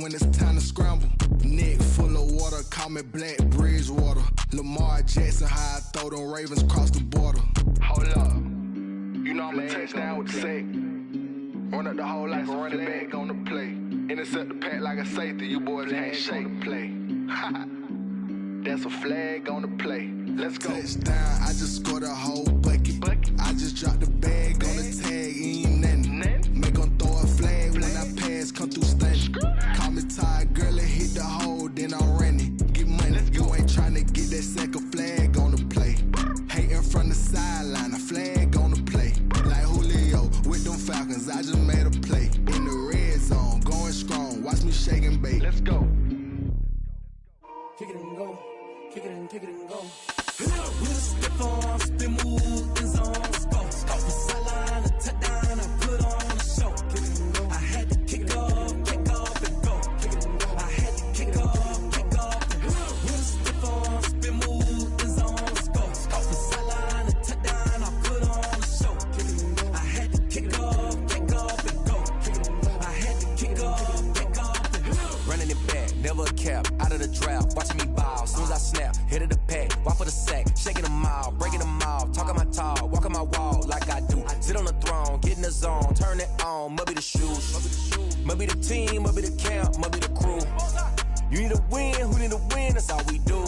when it's time to scramble. Neck full of water, call me Black Bridgewater. Lamar Jackson, how I throw them Ravens cross the border. Hold up, you know I'm a touchdown with the sack. Run up the whole like a running back on the play. Intercept the pack like a safety, you boys can't shake the play. That's a flag on the play. Let's go. Touchdown, I just scored a whole bucket. I just dropped the bag on the tag, ain't nothing. Make them throw a flag when I pass, come through stunning. Call me tired, girl, and hit the hole, then I'm running. Get money, you ain't tryna get that second flag on the play. Hating from the sideline, a flag on the play. Like Julio with them Falcons, I just made a play. In the red zone, going strong, watch me shake and bake. Let's go. Kick it and go, kick it and go. With a stiff arm, spin move, in zone, scope. Off the sideline, a touchdown, I put on a show. Kick it and go. I had to kick off and go. Kick it and go. I had to kick off and go. With a stiff arm, spin move, in zone, scope. Off the sideline, a touchdown, I put on a show. Kick it and go. I had to kick off and go. Kick it and go. I had to kick off and go. Running it back, never a cap, out of the draft, watching me bow. Soon as I snap, hit of the pack, walk for the sack, shaking them out, breaking them out, talking my talk, walking my wall like I do. Sit on the throne, get in the zone, turn it on, must be the shoes, must be the team, must be the camp, must be the crew. You need a win, who need a win, that's all we do.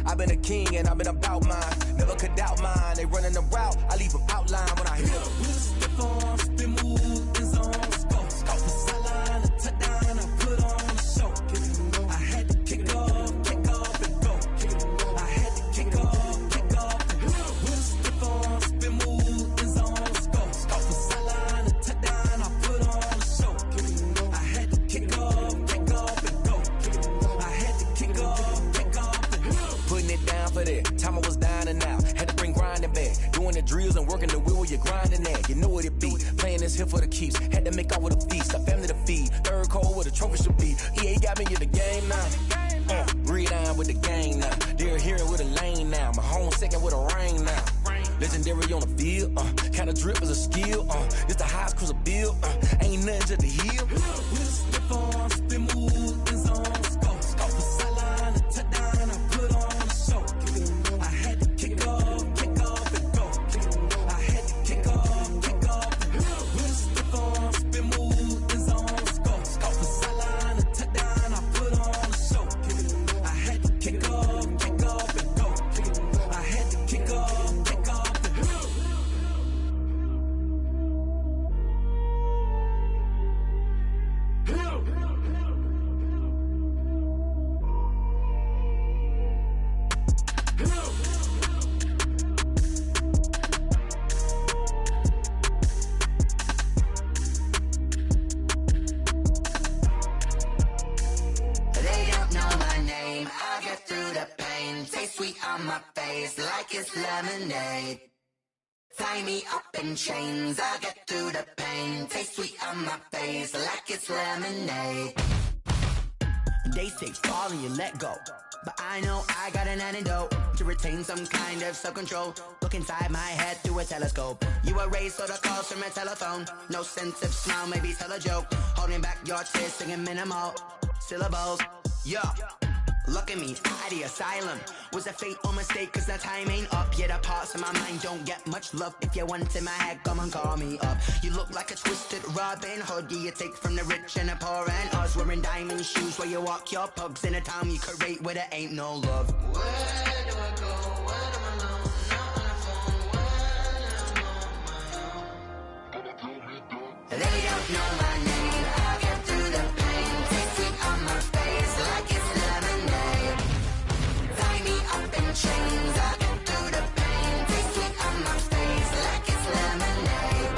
I've been a king and I've been about mine, never could doubt mine. They running the route, I leave them outline when I hit them. With a stiff arm, spin move, in zone, scope. Off the sideline, a touchdown, I put on a show. I had to kick off and go. Kick it and go. I had to kick off and go. With a stiff arm, spin move, in zone, scope. Off the sideline, a touchdown, I put on a show. I had to kick off and go. Kick it and go. I had to kick off and go. Putting it down for that, time I was down and out. Had to bring grinding back, doing the drills and working the wheel where you're grinding at. You know what it be, playing this here for the keeps. Had to make off with a feast, a family to feed. Third cold where the trophy should be. EA got me in the game now. Breathe down with the gang now. They're here with a lane now. My home second with a rain now. Legendary on the field, kinda drip as a skill. It's the highest cruiser bill, ain't nothing to the hill. With a stiff arm, spin move, in zone, scope. Off the sideline, a touchdown, I put on a show. I had to kick off and go. Kick it and go. I had to kick off and go. With a stiff arm, spin move, in zone, scope. Off the sideline, a touchdown, I put on a show. I had to kick off and go. Kick it and go. I had to kick off and go. They don't know my name, I get through the pain. Taste sweet on my face like it's lemonade. Tie me up in chains, I get through the pain. Taste sweet on my face like it's lemonade. They say fall and you let go, but I know I got an antidote to retain some kind of self-control. Look inside my head through a telescope. You erase all the calls from a telephone. No sense of smile, maybe tell a joke. Holding back your tears, singing minimal syllables. Yo, look at me, out of the asylum. Was a fate or mistake, cause the time ain't up. Yeah, the parts of my mind don't get much love. If you want in my head, come and call me up. You look like a twisted Robin Hood. Yeah, you take from the rich and the poor and us. Wearing diamond shoes where you walk your pugs in a town you create where there ain't no love. Where do I go when I'm alone? Not on the phone when I'm on my own. They don't know my name, I get through the pain. Taste sweet on my face like it's lemonade. Tie me up in chains, I get through the pain. Taste sweet on my face like it's lemonade.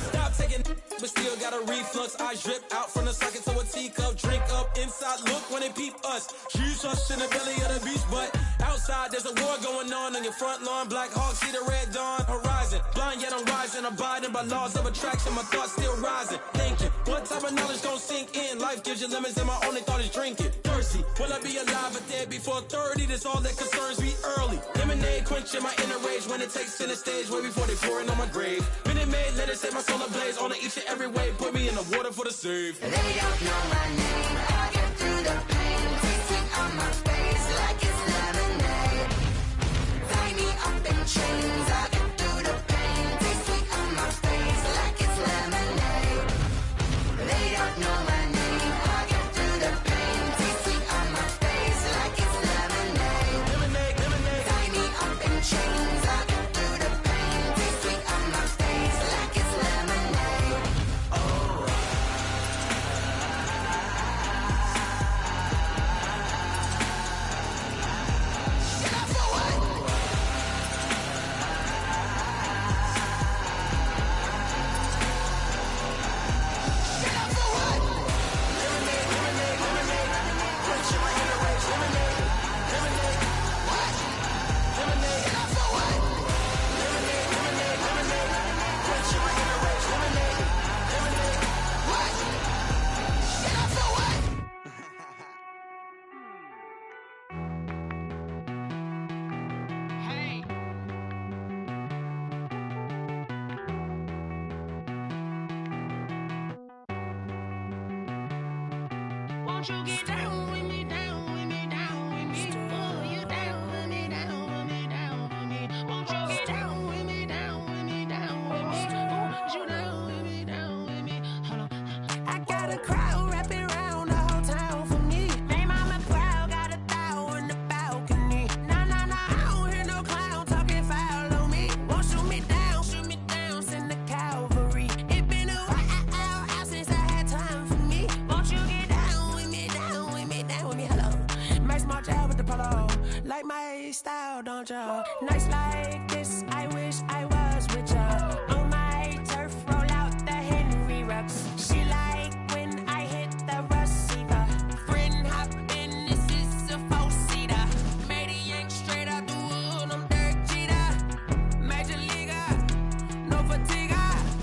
Stop taking but still got a reflux. Eyes drip out from the socket to a teacup. Drink up inside, look when they peep us. Jesus in the belly of the beast, but outside there's a war going on your front lawn. Black Hawk, see the red dawn horizon. Blind yet I'm rising, abiding by laws of attraction. My thoughts still rising, thinking what type of knowledge gon' sink in? Life gives you lemons and my only thought is drinking. Thirsty, mercy. Will I be alive or dead before 30? That's all that concerns me early. Lemonade quenching my inner rage when it takes center stage way before they pour it on my grave. Minute Maid, let it set my soul ablaze on each and every way. Put me in the water for the save. They don't know my name. I get through the pain. Taste sweet on my face like it's lemonade. Tie me up in chains. I get through the pain. Taste sweet on my face like it's lemonade. They don't know my name. I get through the pain. Taste sweet on my face like it's lemonade. Lemonade, lemonade. Tie me up in chains. I get through the pain. Taste sweet on my face like it's lemonade. Oh. Get up for what? Get up for what? Lemonade, lemonade, lemonade. Quenching my inner rage. Lemonade, lemonade. What? Lemonade. Get up for what? Lemonade, lemonade, lemonade. Quenching my inner rage. Lemonade, lemonade. What? Get up for what? Hey. Won't you get down with me, down with me, down with me? Oh, you down with me, down with me, down with me. Won't you get down with me, down with me, down with me? Oh, you down with me, down with me? Hold on. I got a crowd wrapping around the whole town for me. Name on my crowd, got a thou in the balcony. Nah, nah, nah, I don't hear no clown talking foul on me. Won't shoot me down, send the cavalry. It been a while since I had time for me. Won't you get down with me, down with me, down with me? Hello. Max March out with the polo. Like my style, don't ya? Nights like this, I wish I was with ya. On my turf, roll out the Henry Rux. She like when I hit the receiver. Friend hop in, this is a four-seater. Made a yank straight out the wood, I'm Derek Jeter. Major leaguer, no fatigue.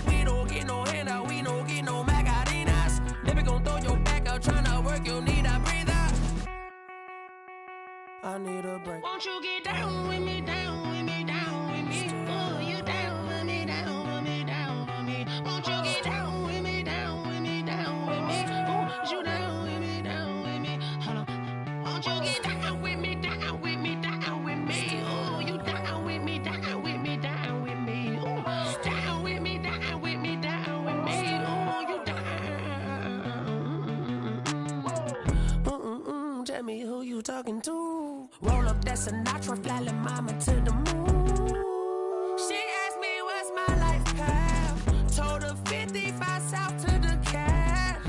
We don't get no handout, we don't get no Macarinas. Never gon' throw your back out, tryna work, you need a breather. I need a break. Won't you get down with me, down with me, down with me? Oh, you down with me, down with me, down with me? Won't you get down with me, down with me, down with me? Oh, you down with me, down with me? Hold on. Won't you get down with me, down with me, down with me? Oh, you down with me, down with me, down with me? Oh, down with me, down with me, down with me? Oh, you down. Tell me who you talking to. Roll up that Sinatra, fly la mama to the moon. She asked me what's my life path. Told her 55 south to the cab.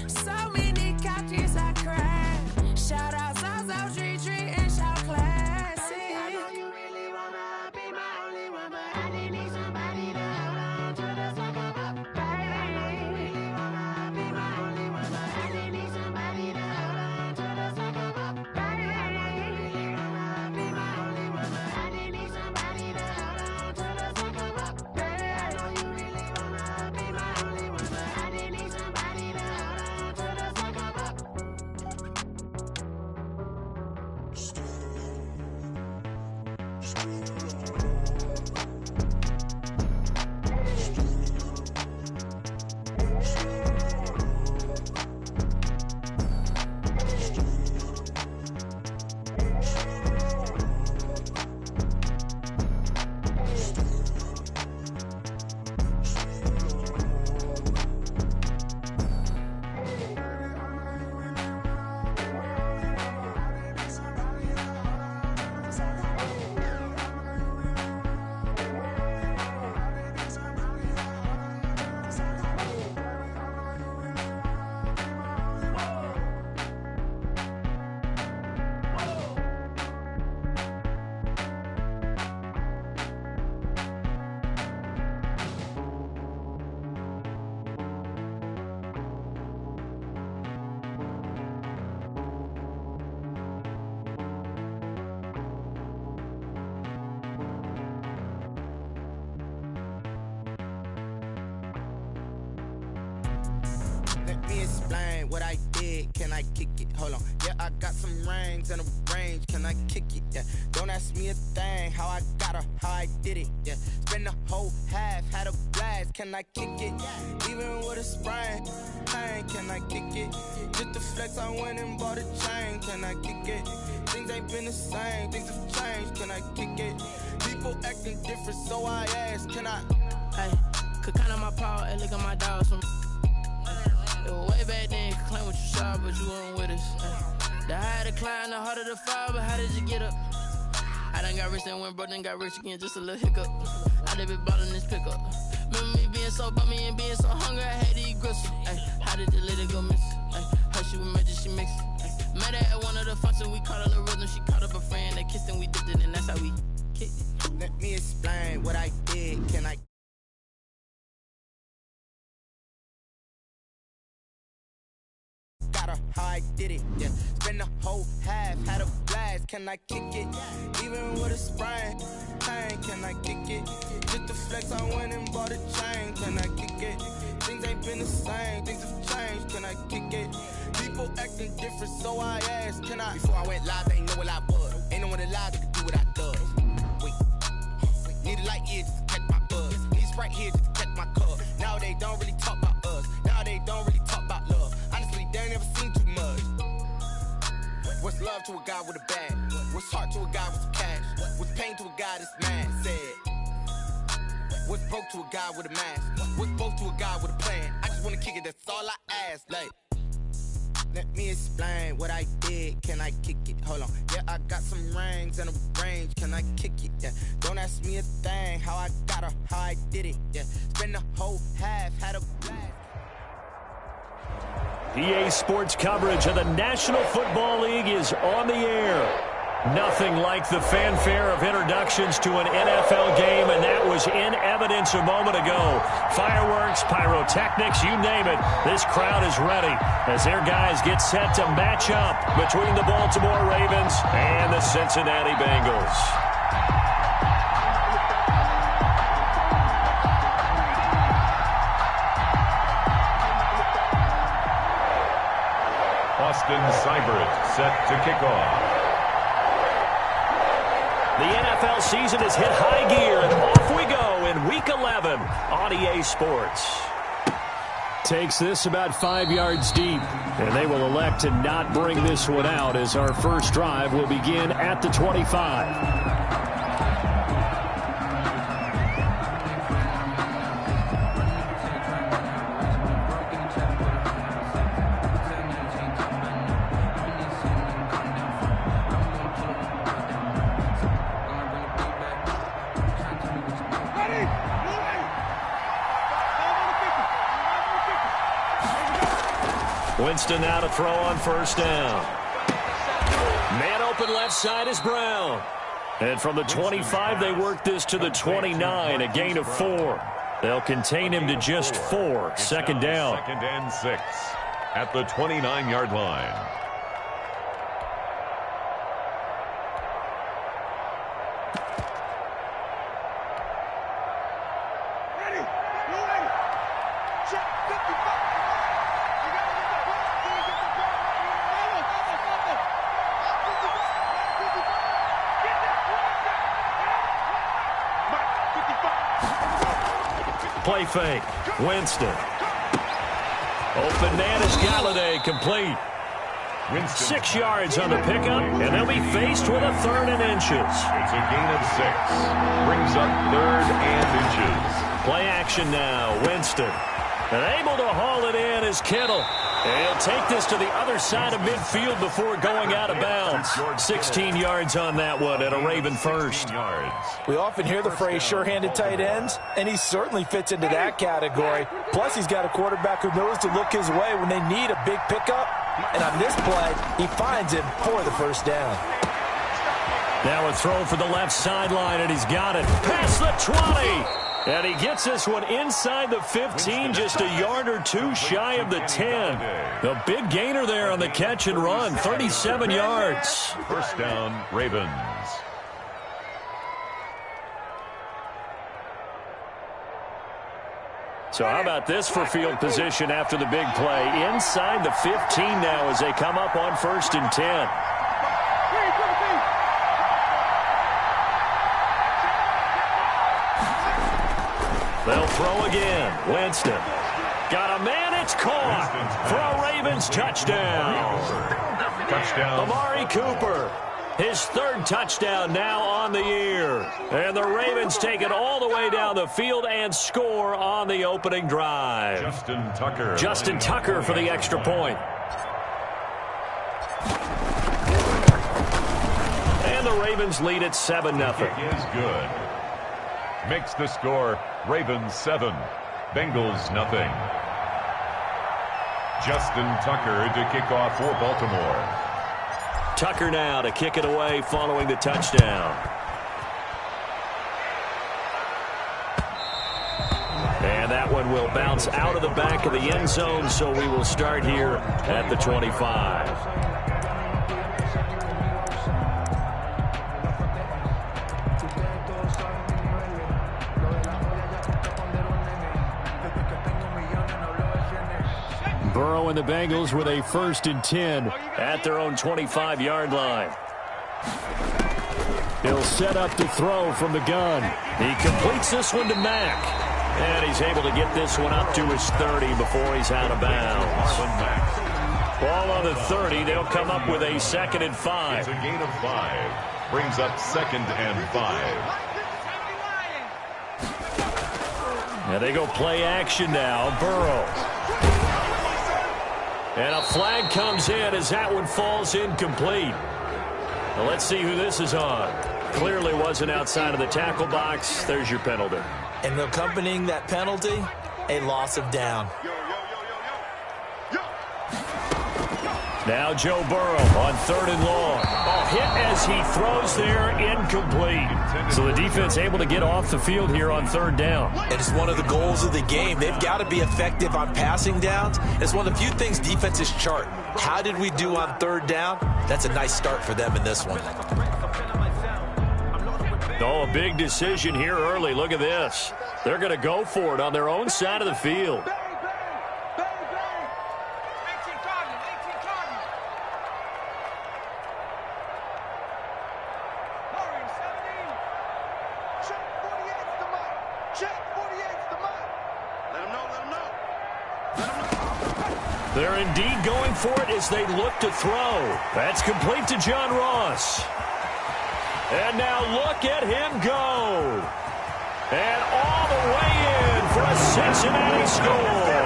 So many couches I cried. Shout out South Street and shout classic. I know you really wanna be my only one, but I didn't need somebody to hold on to the second up. Baby, I know you really wanna be my only one, but I didn't need somebody to hold on to the second up. Baby, I know you really wanna be my only one, but I didn't need somebody to hold on to the second up. Baby, I know you really wanna be my only one, but I didn't need somebody to hold on to the second up. Let me explain what I do did, can I kick it? Hold on. Yeah, I got some rings and a range, can I kick it? Yeah, don't ask me a thing, how I got her, how I did it. Yeah, spend the whole half, had a blast, can I kick it? Even with a sprain, pain, can I kick it? Just the flex, I went and bought a chain, can I kick it? Things ain't been the same, things have changed, can I kick it? People acting different, so I ask, can I? Hey, could count on my power and look at my dogs from. It was way back then, could claim what you saw, but you weren't with us. Hey, the higher the climb, the harder the fall, but how did you get up? I done got rich and went broke, then got rich again, just a little hiccup. I done been bought in this pickup. Remember me being so bummy and being so hungry, I had to eat gristle. Ay, how did the lady go miss? Ay, her she was magic, she mixed. Ay, met her at one of the functions, we caught her the rhythm. She caught up a friend, they kissed and we dipped it, and that's how we kicked it. Let me explain what I did, can I? Got her, how I did it, yeah. Spend the whole half, had a blast, can I kick it? Even with a sprain, pain, can I kick it? Just the flex, I went and bought a chain, can I kick it? Things ain't been the same, things have changed, can I kick it? People acting different, so I asked, can I? Before I went live, they ain't know what I was. Ain't no one alive that could do what I does. Wait, need a light here just to catch my buzz. Need Sprite here just to catch my cup. Now they don't really talk about us. Now they don't really talk about love. Honestly, they ain't never seen too much. What's love to a guy with a bag? What's heart to a guy with some cash? What's pain to a guy that's mad? Said. What's broke to a guy with a mask? What's both to a guy with a plan? I just wanna kick it, that's all I ask. Like, let me explain what I did, can I kick it? Hold on, yeah, I got some rings and a range, can I kick it? Yeah, don't ask me a thing, how I got her, how I did it. Yeah, spend the whole half, had a blast. EA Sports coverage of the National Football League is on the air. Nothing like the fanfare of introductions to an NFL game, and that was in evidence a moment ago. Fireworks, pyrotechnics, you name it. This crowd is ready as their guys get set to match up between the Baltimore Ravens and the Cincinnati Bengals. Austin Seibert set to kick off. The NFL season has hit high gear, and off we go in Week 11 on EA Sports. Takes this about 5 yards deep, and they will elect to not bring this one out as our first drive will begin at the 25. Winston now to throw on first down. Man open left side is Brown. And from the 25, they work this to the 29, a gain of 4. They'll contain him to just 4. Second down. 2nd and 6 at the 29-yard line. Play fake. Winston. Open man is Galladay, complete. Winston. 6 yards on the pickup, and they'll be faced with a 3rd and inches. It's a gain of 6. Brings up 3rd and inches. Play action now. Winston. And able to haul it in is Kittle. And he'll take this to the other side of midfield before going out of bounds. 16 yards on that one and a Raven first. We often hear the phrase sure-handed tight ends, and he certainly fits into that category. Plus, he's got a quarterback who knows to look his way when they need a big pickup. And on this play, he finds him for the first down. Now a throw for the left sideline, and he's got it. Past the 20. And he gets this one inside the 15, just a yard or two shy of the 10. A big gainer there on the catch and run, 37 yards. First down, Ravens. So how about this for field position after the big play? Inside the 15 now as they come up on 1st and 10. They'll throw again. Winston. Got a man, it's caught for a Ravens touchdown. Touchdown. Amari Cooper. His 3rd touchdown now on the year. And the Ravens take it all the way down the field and score on the opening drive. Justin Tucker for the extra point. And the Ravens lead at 7-0. Kick is good. Makes the score Ravens 7, Bengals nothing. Justin Tucker to kick off for Baltimore. Tucker now to kick it away following the touchdown. And that one will bounce out of the back of the end zone, so we will start here at the 25. Burrow and the Bengals with a 1st and 10 at their own 25-yard line. He'll set up to throw from the gun. He completes this one to Mack. And he's able to get this one up to his 30 before he's out of bounds. Ball on the 30. They'll come up with a 2nd and 5. It's a gain of 5. Brings up 2nd and 5. And they go play action now. Burrow. And a flag comes in as that one falls incomplete. Now let's see who this is on. Clearly wasn't outside of the tackle box. There's your penalty. And accompanying that penalty, a loss of down. Now Joe Burrow on 3rd and long. A hit as he throws there, incomplete. So the defense able to get off the field here on 3rd down. And it's one of the goals of the game. They've got to be effective on passing downs. It's one of the few things defenses chart. How did we do on 3rd down? That's a nice start for them in this one. Oh, a big decision here early. Look at this. They're going to go for it on their own side of the field. They're indeed going for it as they look to throw. That's complete to John Ross. And now look at him go. And all the way in for a Cincinnati score.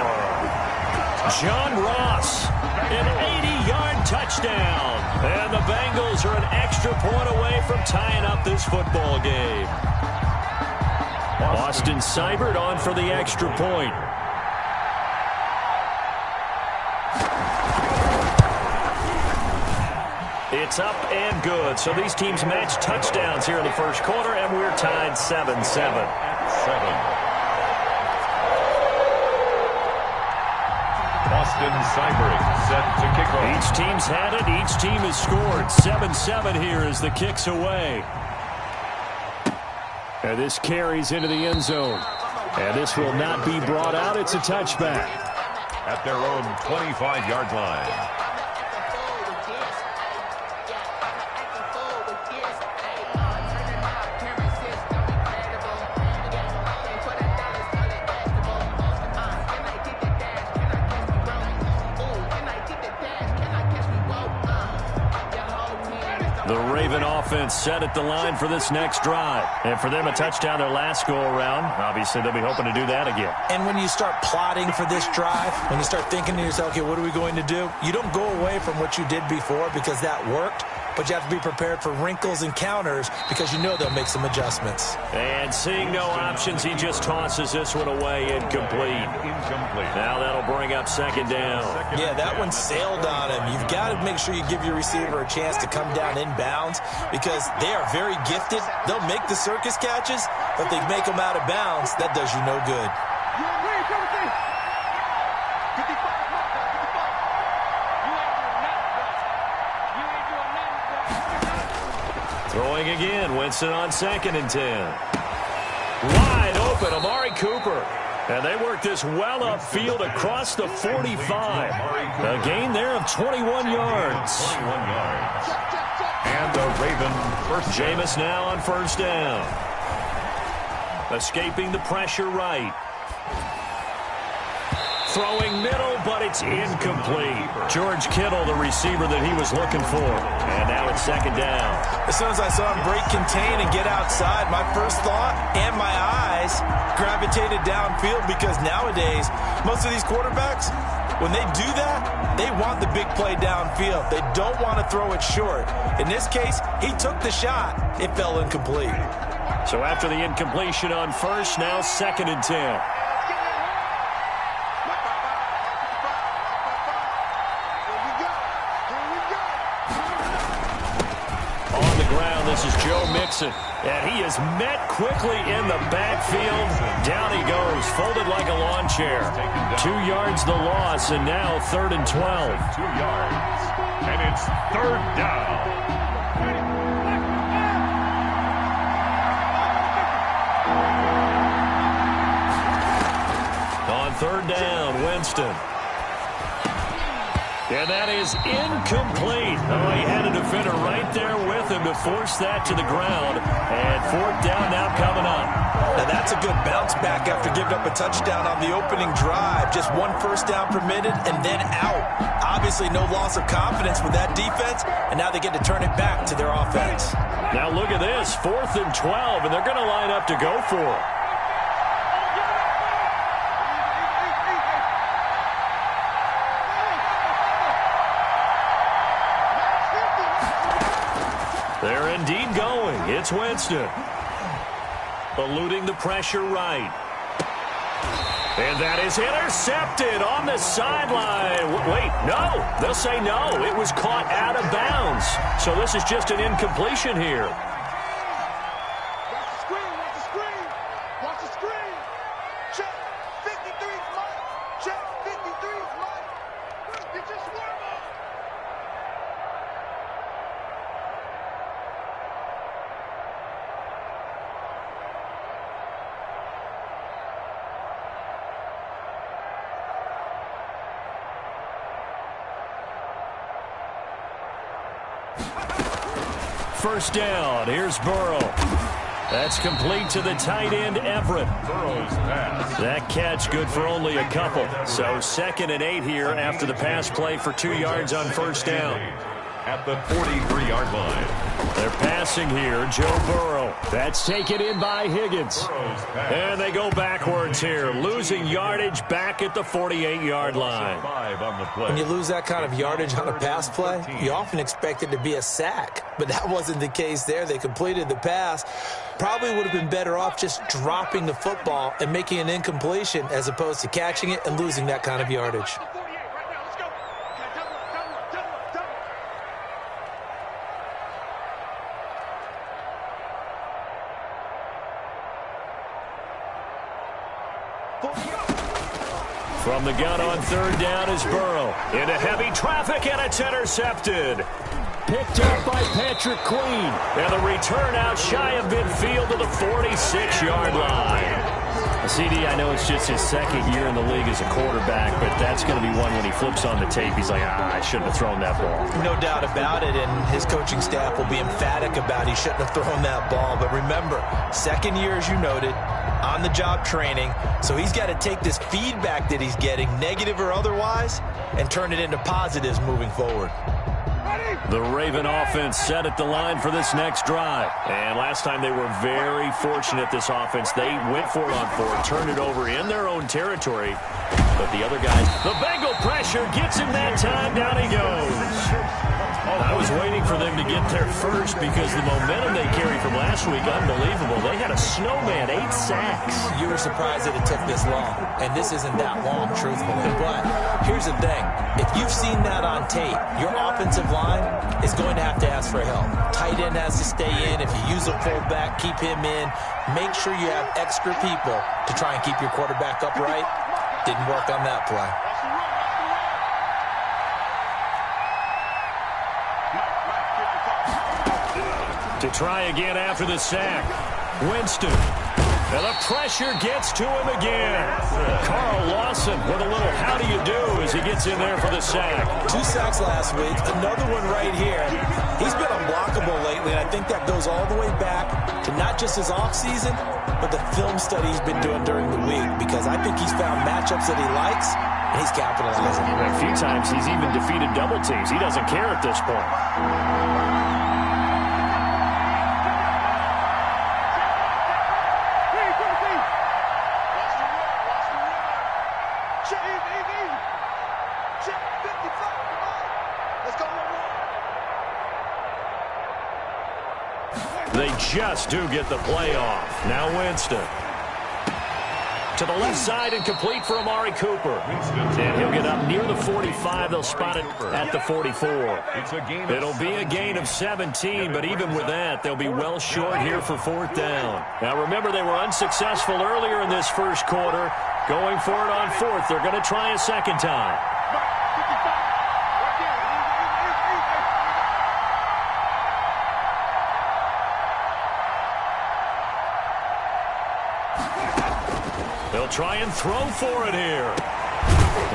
John Ross, an 80-yard touchdown. And the Bengals are an extra point away from tying up this football game. Austin Seibert on for the extra point. It's up and good. So these teams match touchdowns here in the first quarter, and we're tied 7-7. Austin Seibert set to kick off. Each team's had it. Each team has scored. 7-7 here as the kick's away. And this carries into the end zone. And this will not be brought out. It's a touchback. At their own 25-yard line. The Raven offense set at the line for this next drive. And for them, a touchdown their last go-around. Obviously, they'll be hoping to do that again. And when you start plotting for this drive, when you start thinking to yourself, okay, what are we going to do? You don't go away from what you did before because that worked. But you have to be prepared for wrinkles and counters because you know they'll make some adjustments. And seeing no options, he just tosses this one away incomplete. Now that'll bring up second down. Yeah, that one sailed on him. You've got to make sure you give your receiver a chance to come down inbounds because they are very gifted. They'll make the circus catches, but they make them out of bounds. That does you no good. Throwing again, Winston on 2nd and 10. Wide open, Amari Cooper. And they work this well upfield across the 45. A gain there of 21 yards. 21 yards. And the Raven first. Jameis now on first down. Escaping the pressure right. Throwing middle, but it's incomplete. George Kittle, the receiver that he was looking for. And now it's second down. As soon as I saw him break contain and get outside, my first thought and my eyes gravitated downfield, because nowadays, most of these quarterbacks, when they do that, they want the big play downfield. They don't want to throw it short. In this case, he took the shot. It fell incomplete. So after the incompletion on first, now second and 10. This is Joe Mixon, and he is met quickly in the backfield. Down he goes, folded like a lawn chair. 2 yards the loss, and now third and 12. 2 yards, and it's third down. On third down, Winston. And that is incomplete. Oh, he had a defender right there with him to force that to the ground. And fourth down now coming up. Now that's a good bounce back after giving up a touchdown on the opening drive. Just one first down permitted and then out. Obviously no loss of confidence with that defense, and now they get to turn it back to their offense. Now look at this, 4th and 12, and they're going to line up to go for it. They're indeed going. It's Winston. Eluding the pressure right. And that is intercepted on the sideline. Wait, no. They'll say no. It was caught out of bounds. So this is just an incompletion here. Watch the screen. Watch the screen. Watch the screen. Check. 53's Mike. Check. 53's Mike. Get your swerve on. First down. Here's Burrow. That's complete to the tight end, Everett. Burrow's pass. That catch good for only a couple. So 2nd and 8 here after the pass play for 2 yards on first down. At the 43-yard line. They're passing here, Joe Burrow. That's taken in by Higgins. And they go backwards here, losing yardage back at the 48-yard line. When you lose that kind of yardage on a pass play, you often expect it to be a sack. But that wasn't the case there. They completed the pass. Probably would have been better off just dropping the football and making an incompletion as opposed to catching it and losing that kind of yardage. From the gun on third down is Burrow. Into heavy traffic, and it's intercepted. Picked up by Patrick Queen. And the return out shy of midfield to the 46-yard line. CD, I know it's just his 2nd year in the league as a quarterback, but that's going to be one when he flips on the tape, he's like, I shouldn't have thrown that ball. No doubt about it, and his coaching staff will be emphatic about he shouldn't have thrown that ball. But remember, 2nd year, as you noted, on-the-job training, so he's got to take this feedback that he's getting, negative or otherwise, and turn it into positives moving forward. The Raven offense set at the line for this next drive. And last time they were very fortunate, this offense. They went for it on 4, turned it over in their own territory. But the other guys, the Bengal pressure gets him that time. Down he goes. I was waiting for them to get there first because the momentum they carried from last week, unbelievable. They had a snowman, 8 sacks. You were surprised that it took this long, and this isn't that long, truthfully. But here's the thing. If you've seen that on tape, your offensive line is going to have to ask for help. Tight end has to stay in. If you use a fullback, keep him in. Make sure you have extra people to try and keep your quarterback upright. Didn't work on that play. To try again after the sack. Winston And the pressure gets to him again. Carl Lawson with a little how do you do as he gets in there for the sack. 2 sacks last week, another one right here. He's been unblockable lately, and I think that goes all the way back to not just his offseason, but the film study he's been doing during the week, because I think he's found matchups that he likes, and he's capitalizing. A few times he's even defeated double teams. He doesn't care at this point. They just do get the play off. Now Winston. To the left side and complete for Amari Cooper. And he'll get up near the 45. They'll spot it at the 44. It'll be a gain of 17, but even with that, they'll be well short here for 4th down. Now remember, they were unsuccessful earlier in this first quarter. Going for it on 4th. They're going to try a second time. They'll try and throw for it here.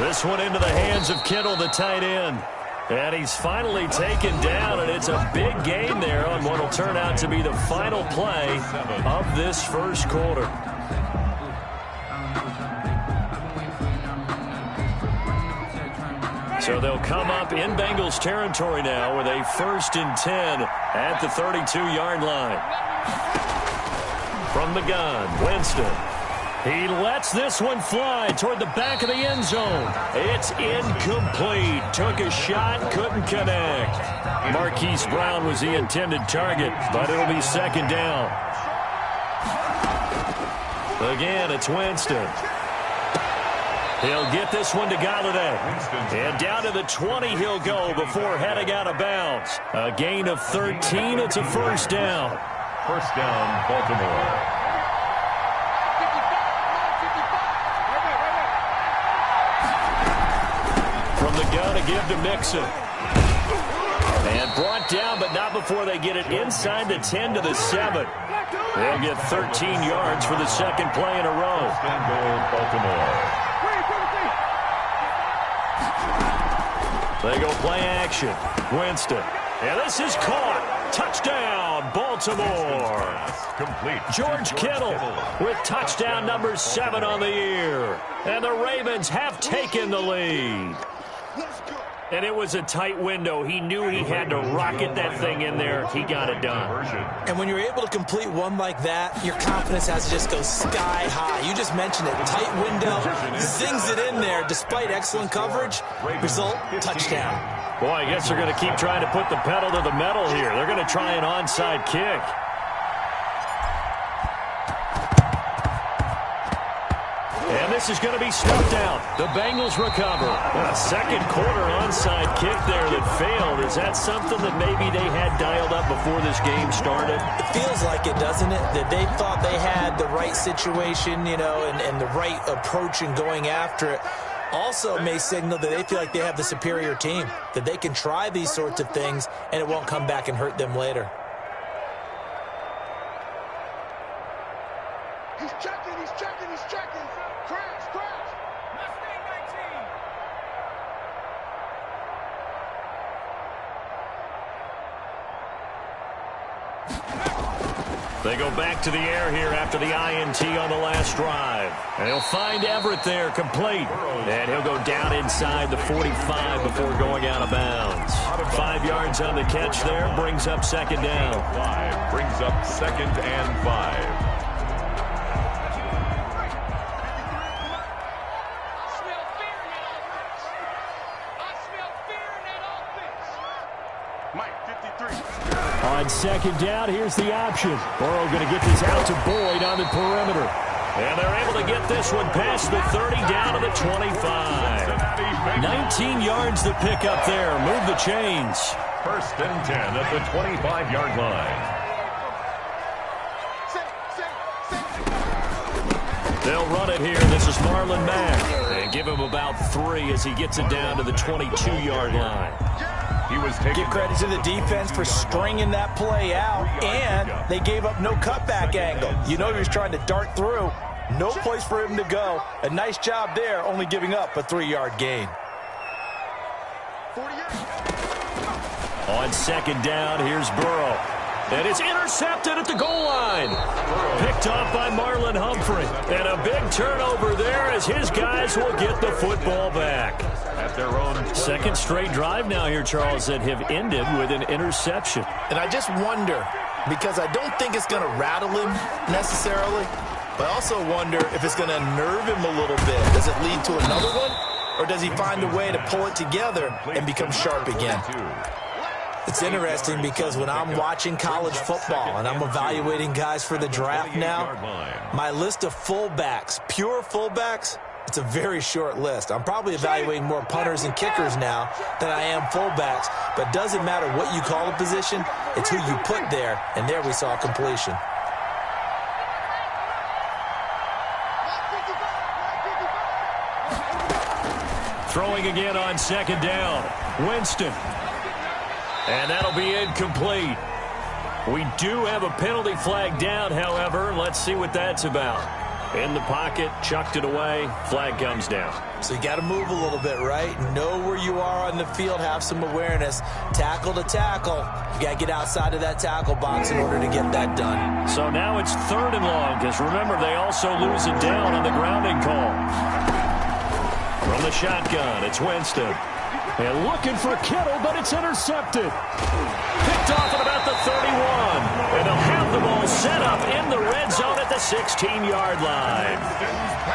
This one into the hands of Kittle, the tight end. And he's finally taken down, and it's a big gain there on what will turn out to be the final play of this first quarter. So they'll come up in Bengals territory now with a 1st and 10 at the 32-yard line. From the gun, Winston. He lets this one fly toward the back of the end zone. It's incomplete. Took a shot, couldn't connect. Marquise Brown was the intended target, but it'll be 2nd down. Again, it's Winston. He'll get this one to Galladay. And down to the 20 he'll go before heading out of bounds. A gain of 13. It's a 1st down. 1st down, Baltimore. From the gun, a give to Mixon. And brought down, but not before they get it inside the 10 to the 7. They'll get 13 yards for the 2nd play in a row. 1st and goal, Baltimore. They go play action. Winston. And this is caught. Touchdown, Baltimore. Complete. George Kittle with touchdown number 7 on the year. And the Ravens have taken the lead. And it was a tight window. He knew he had to rocket that thing in there. He got it done. And when you're able to complete one like that, your confidence has to just go sky high. You just mentioned it. Tight window, zings it in there despite excellent coverage. Result, touchdown. Boy, I guess they're going to keep trying to put the pedal to the metal here. They're going to try an onside kick. And this is going to be stuffed out. The Bengals recover. A 2nd quarter onside kick there that failed. Is that something that maybe they had dialed up before this game started? It feels like it, doesn't it? That they thought they had the right situation, you know, and the right approach in going after it. Also may signal that they feel like they have the superior team, that they can try these sorts of things and it won't come back and hurt them later. He's checking, he's checking, he's checking. Crash, crash. Mustang 19. They go back to the air here after the INT on the last drive. And he'll find Everett there, complete. And he'll go down inside the 45 before going out of bounds. 5 yards on the catch there, brings up 2nd down. 5 brings up 2nd and 5. On 2nd down, here's the option. Burrow going to get this out to Boyd on the perimeter. And they're able to get this one past the 30 down to the 25. 19 yards to pick up there. Move the chains. 1st and 10 at the 25-yard line. They'll run it here. This is Marlon Mack. And give him about 3 as he gets it down to the 22-yard line. He was taken. Give credit to the defense for stringing that play out, and they gave up no cutback angle. You know he was trying to dart through. No place for him to go. A nice job there, only giving up a 3-yard gain. On second down, here's Burrow. And it's intercepted at the goal line. Picked off by Marlon Humphrey. And a big turnover there as his guys will get the football back. At their own second straight drive now here, Charles, that have ended with an interception. And I just wonder, because I don't think it's going to rattle him necessarily, but I also wonder if it's going to nerve him a little bit. Does it lead to another one? Or does he find a way to pull it together and become sharp again? It's interesting because when I'm watching college football and I'm evaluating guys for the draft now, my list of fullbacks, pure fullbacks, it's a very short list. I'm probably evaluating more punters and kickers now than I am fullbacks, but it doesn't matter what you call a position, it's who you put there, and there we saw completion. Throwing again on second down. Winston. And that'll be incomplete. We do have a penalty flag down, however. Let's see what that's about. In the pocket, chucked it away, flag comes down. So you got to move a little bit, right? Know where you are on the field, have some awareness. Tackle to tackle. You got to get outside of that tackle box in order to get that done. So now it's 3rd and long, because remember, they also lose it down on the grounding call. From the shotgun, it's Winston. And looking for Kittle, but it's intercepted. Picked off at about the 31. And they'll have the ball set up in the red zone at the 16-yard line.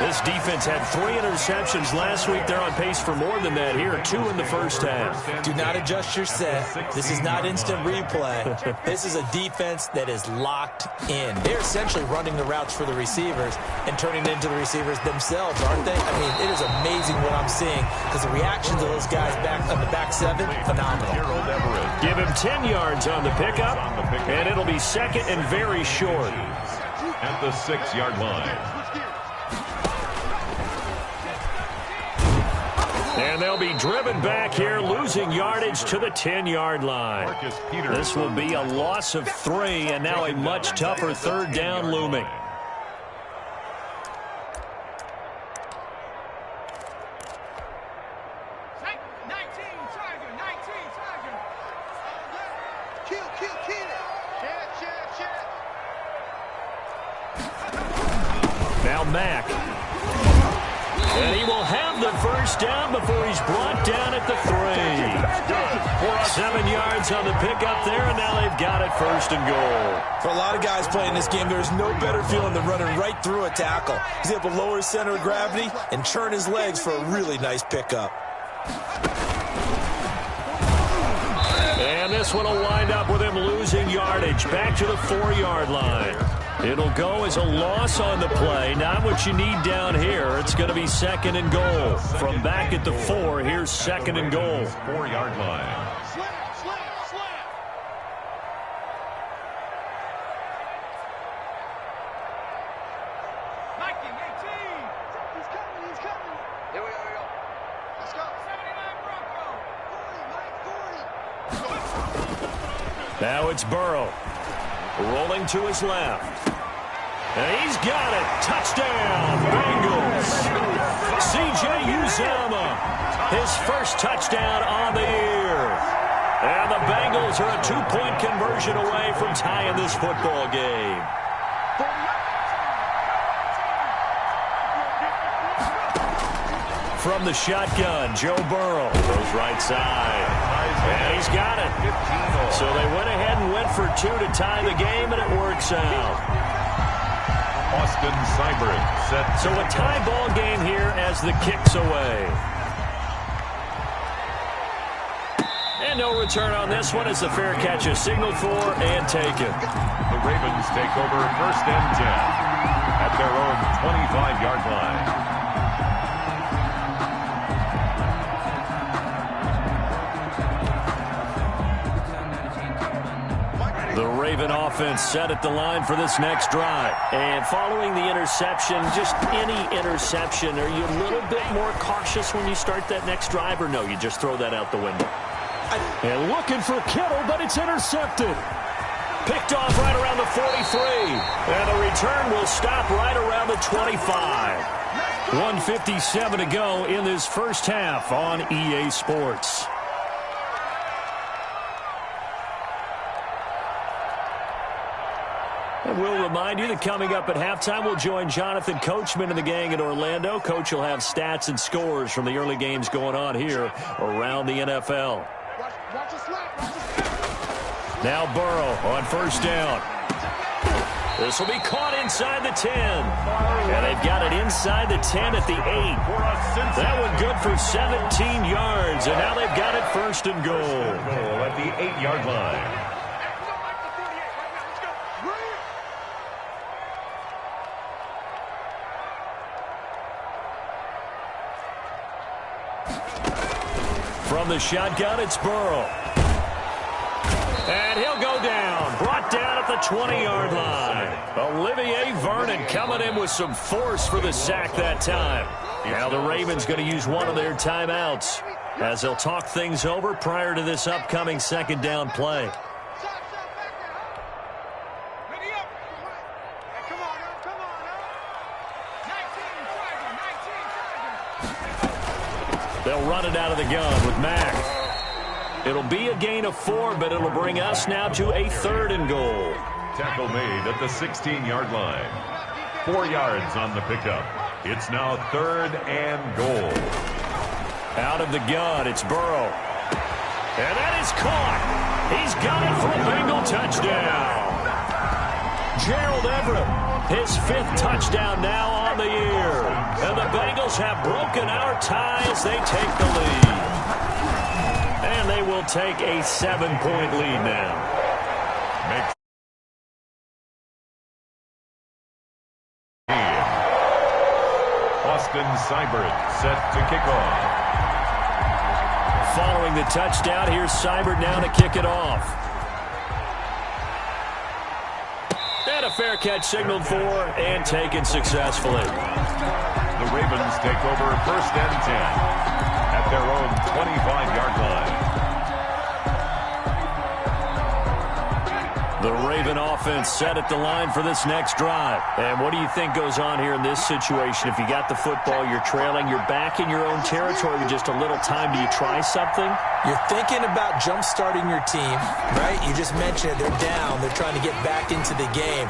This defense had 3 interceptions last week. They're on pace for more than that here. 2 in the first half. Do not adjust your set. This is not instant replay. This is a defense that is locked in. They're essentially running the routes for the receivers and turning it into the receivers themselves, aren't they? I mean, it is amazing what I'm seeing because the reactions of those guys back on the back 7, phenomenal. Give him 10 yards on the pickup, and it'll be second and very short. At the 6-yard line. And they'll be driven back here, losing yardage to the 10-yard line. This will be a loss of 3, and now a much tougher 3rd down looming. Now Mack. And he will have the first down before he's brought down at the 3. 7 yards on the pickup there, and now they've got it 1st and goal. For a lot of guys playing this game, there's no better feeling than running right through a tackle. He's able to lower his center of gravity and churn his legs for a really nice pickup. And this one will wind up with him losing yardage back to the 4-yard line. It'll go as a loss on the play. Not what you need down here. It's going to be 2nd and goal. From back at the 4, here's 2nd and goal. 4-yard line. Now it's Burrow. Rolling to his left. And he's got it. Touchdown, Bengals. C.J. Uzomah, his first touchdown on the year. And the Bengals are a 2-point conversion away from tying this football game. From the shotgun, Joe Burrow goes right side. And he's got it. So they went ahead and went for 2 to tie the game, and it works out. Austin Seibert set. So a tie ball game here as the kick's away. And no return on this one as the fair catch is signaled for and taken. The Ravens take over 1st and 10 at their own 25-yard line. The Raven offense set at the line for this next drive. And following the interception, just any interception, are you a little bit more cautious when you start that next drive, or no, you just throw that out the window? And looking for Kittle, but it's intercepted. Picked off right around the 43. And the return will stop right around the 25. 1:57 to go in this first half on EA Sports. And we'll remind you that coming up at halftime, we'll join Jonathan Coachman and the gang in Orlando. Coach will have stats and scores from the early games going on here around the NFL. Now Burrow on first down. This will be caught inside the 10. And they've got it inside the 10 at the 8. That one good for 17 yards. And now they've got it first and goal. Goal at the 8-yard line. From the shotgun, it's Burrow. And he'll go down. Brought down at the 20-yard line. Olivier Vernon coming in with some force for the sack that time. Now the Ravens going to use one of their timeouts as they'll talk things over prior to this upcoming second down play. They'll run it out of the gun with Mack. It'll be a gain of 4, but it'll bring us now to a 3rd and goal. Tackle made at the 16-yard line. 4 yards on the pickup. It's now 3rd and goal. Out of the gun, it's Burrow. And that is caught. He's got it for a Bengal touchdown. Gerald Everett, his 5th touchdown now on the year. And the Bengals have broken our tie as they take the lead. And they will take a 7-point lead now. Austin Seibert set to kick off. Following the touchdown, here's Seibert now to kick it off. And a fair catch signaled for and taken successfully. The Ravens take over 1st and 10 at their own 25-yard line. The Raven offense set at the line for this next drive. And what do you think goes on here in this situation? If you got the football, you're trailing, you're back in your own territory with just a little time. Do you try something? You're thinking about jump-starting your team, right? You just mentioned it. They're down. They're trying to get back into the game.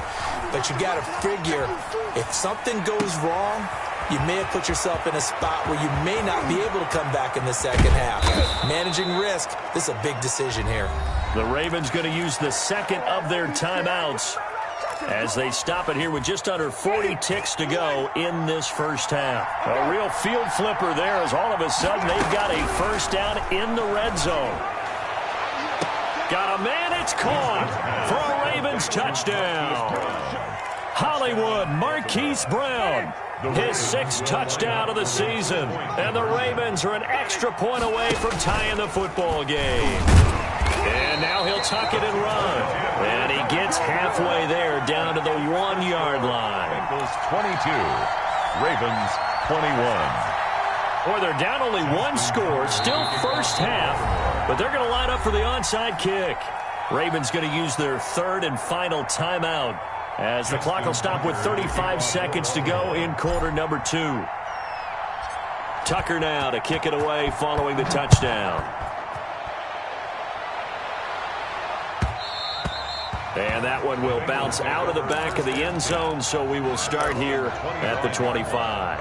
But you got to figure if something goes wrong, you may have put yourself in a spot where you may not be able to come back in the second half. Managing risk, this is a big decision here. The Ravens going to use the 2nd of their timeouts as they stop it here with just under 40 ticks to go in this first half. A real field flipper there as all of a sudden they've got a first down in the red zone. Got a man, it's caught for a Ravens touchdown. Hollywood Marquise Brown, his 6th touchdown of the season. And the Ravens are an extra point away from tying the football game. And now he'll tuck it and run. And he gets halfway there down to the 1-yard line. Bengals 22, Ravens 21. Boy, they're down only 1 score, still first half, but they're going to line up for the onside kick. Ravens going to use their 3rd and final timeout as the clock will stop with 35 seconds to go in quarter number 2. Tucker now to kick it away following the touchdown. And that one will bounce out of the back of the end zone, so we will start here at the 25.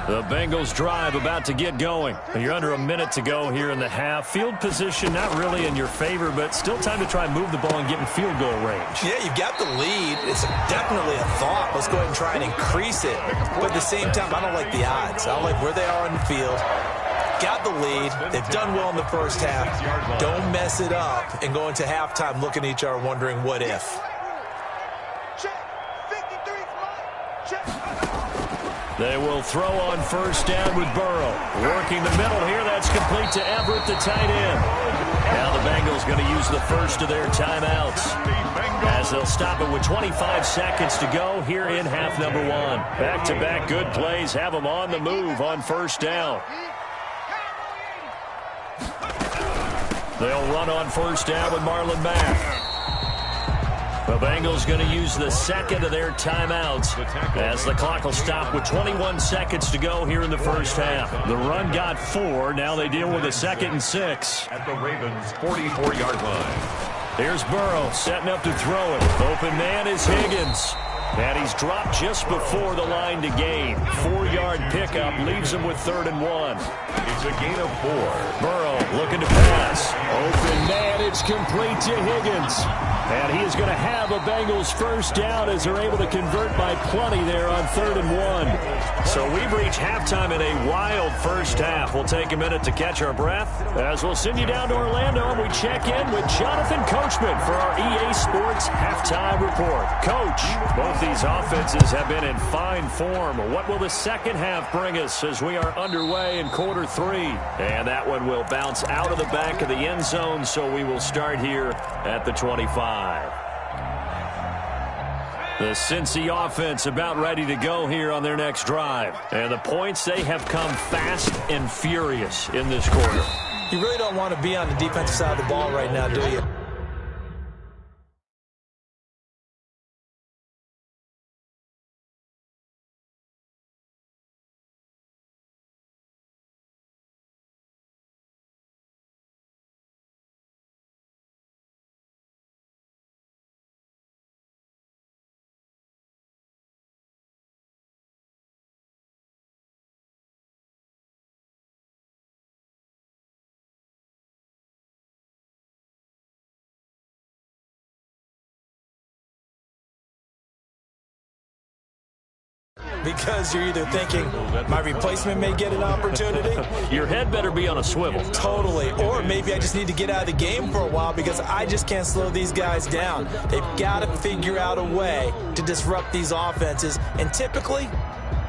The Bengals drive about to get going. You're under a minute to go here in the half. Field position not really in your favor, but still time to try and move the ball and get in field goal range. Yeah, you've got the lead. It's definitely a thought. Let's go ahead and try and increase it. But at the same time, I don't like the odds. I don't like where they are on the field. Got the lead. They've done well in the first half. Don't mess it up and go into halftime looking at each other wondering what if. They will throw on first down with Burrow. Working the middle here. That's complete to Everett, the tight end. Now the Bengals going to use the first of their timeouts, as they'll stop it with 25 seconds to go here in half number one. Back-to-back good plays have them on the move on first down. They'll run on first down with Marlon Mack. The Bengals going to use the second of their timeouts, as the clock will stop with 21 seconds to go here in the first half. The run got 4. Now they deal with a 2nd and 6. At the Ravens' 44-yard line. Here's Burrow setting up to throw it. Open man is Higgins. And he's dropped just before the line to gain. 4-yard pickup leaves him with 3rd and 1. It's a gain of 4. Burrow looking to pass. Open man, it's complete to Higgins. And he is going to have a Bengals first down as they're able to convert by plenty there on 3rd and 1. So we've reached halftime in a wild first half. We'll take a minute to catch our breath as we'll send you down to Orlando and we check in with Jonathan Coachman for our EA Sports Halftime Report. Coach, both these offenses have been in fine form. What will the second half bring us as we are underway in quarter 3? And that one will bounce out of the back of the end zone, so we will start here at the 25. The Cincy offense about ready to go here on their next drive. And the points, they have come fast and furious in this quarter. You really don't want to be on the defensive side of the ball right now, do you? Because you're either thinking, my replacement may get an opportunity. Your head better be on a swivel. Totally. Or maybe I just need to get out of the game for a while because I just can't slow these guys down. They've got to figure out a way to disrupt these offenses. And typically,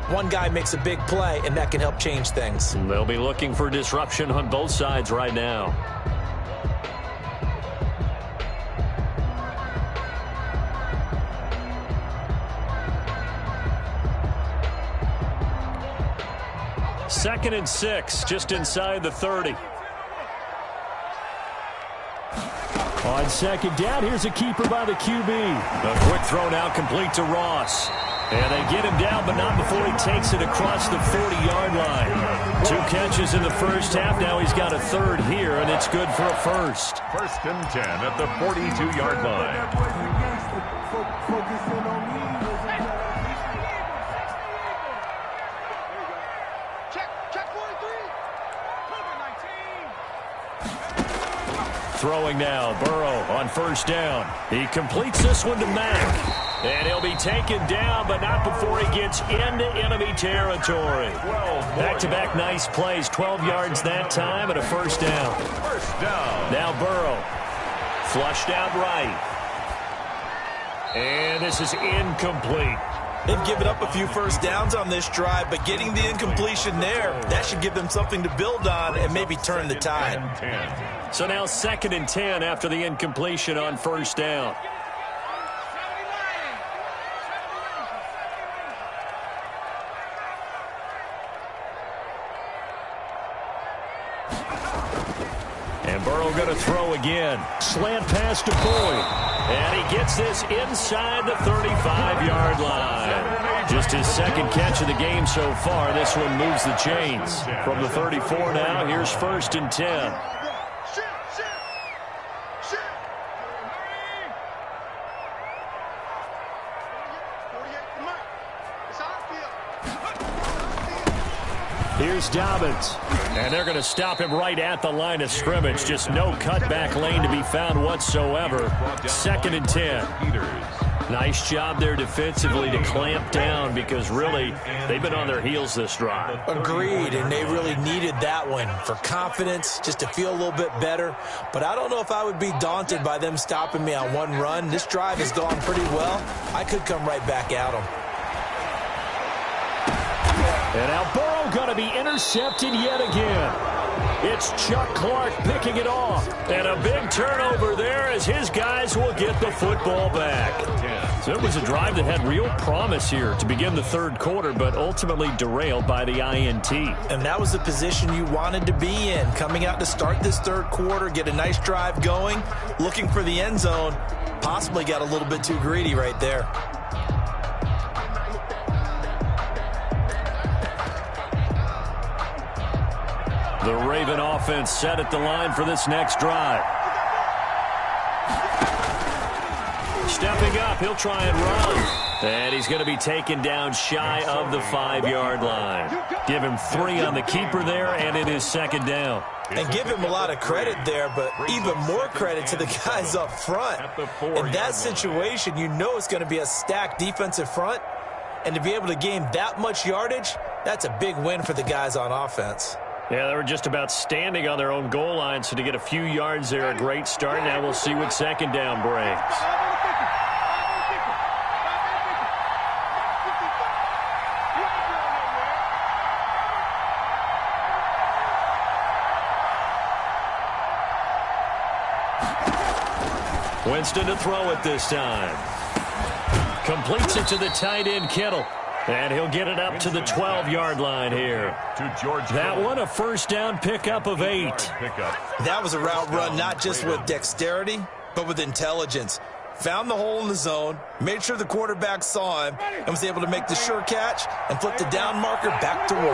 one guy makes a big play, and that can help change things. They'll be looking for disruption on both sides right now. Second and 6, just inside the 30. On second down, here's a keeper by the QB. A quick throw now complete to Ross. And they get him down, but not before he takes it across the 40-yard line. 2 catches in the first half. Now he's got a 3rd here, and it's good for a first. 1st and 10 at the 42-yard line. Throwing now, Burrow on first down. He completes this one to Mack. And he'll be taken down, but not before he gets into enemy territory. Back-to-back nice plays, 12 yards that time, and a first down. Now Burrow, flushed out right. And this is incomplete. They've given up a few first downs on this drive, but getting the incompletion there, that should give them something to build on and maybe turn the tide. So now 2nd and 10 after the incompletion on first down. And Burrow going to throw again. Slant pass to Boyd. And he gets this inside the 35-yard line. Just his 2nd catch of the game so far. This one moves the chains. From the 34 now, here's 1st and 10. Here's Dobbins. And they're going to stop him right at the line of scrimmage. Just no cutback lane to be found whatsoever. 2nd and 10. Nice job there defensively to clamp down because really they've been on their heels this drive. Agreed, and they really needed that one for confidence, just to feel a little bit better. But I don't know if I would be daunted by them stopping me on one run. This drive has gone pretty well. I could come right back at them. And now Burrow going to be intercepted yet again. It's Chuck Clark picking it off. And a big turnover there as his guys will get the football back. So it was a drive that had real promise here to begin the third quarter, but ultimately derailed by the INT. And that was the position you wanted to be in. Coming out to start this third quarter, get a nice drive going, looking for the end zone. Possibly got a little bit too greedy right there. The Raven offense set at the line for this next drive. Stepping up, he'll try and run. And he's going to be taken down shy of the 5-yard line. Give him 3 on the keeper there, and it is second down. And give him a lot of credit there, but even more credit to the guys up front. In that situation, you know it's going to be a stacked defensive front. And to be able to gain that much yardage, that's a big win for the guys on offense. Yeah, they were just about standing on their own goal line, so to get a few yards there, a great start. Now we'll see what second down brings. Winston to throw it this time. Completes it to the tight end, Kittle. And he'll get it up to the 12-yard line here. That one, a first down pickup of 8. That was a route run not just with dexterity, but with intelligence. Found the hole in the zone, made sure the quarterback saw him, and was able to make the sure catch and flip the down marker back to 1.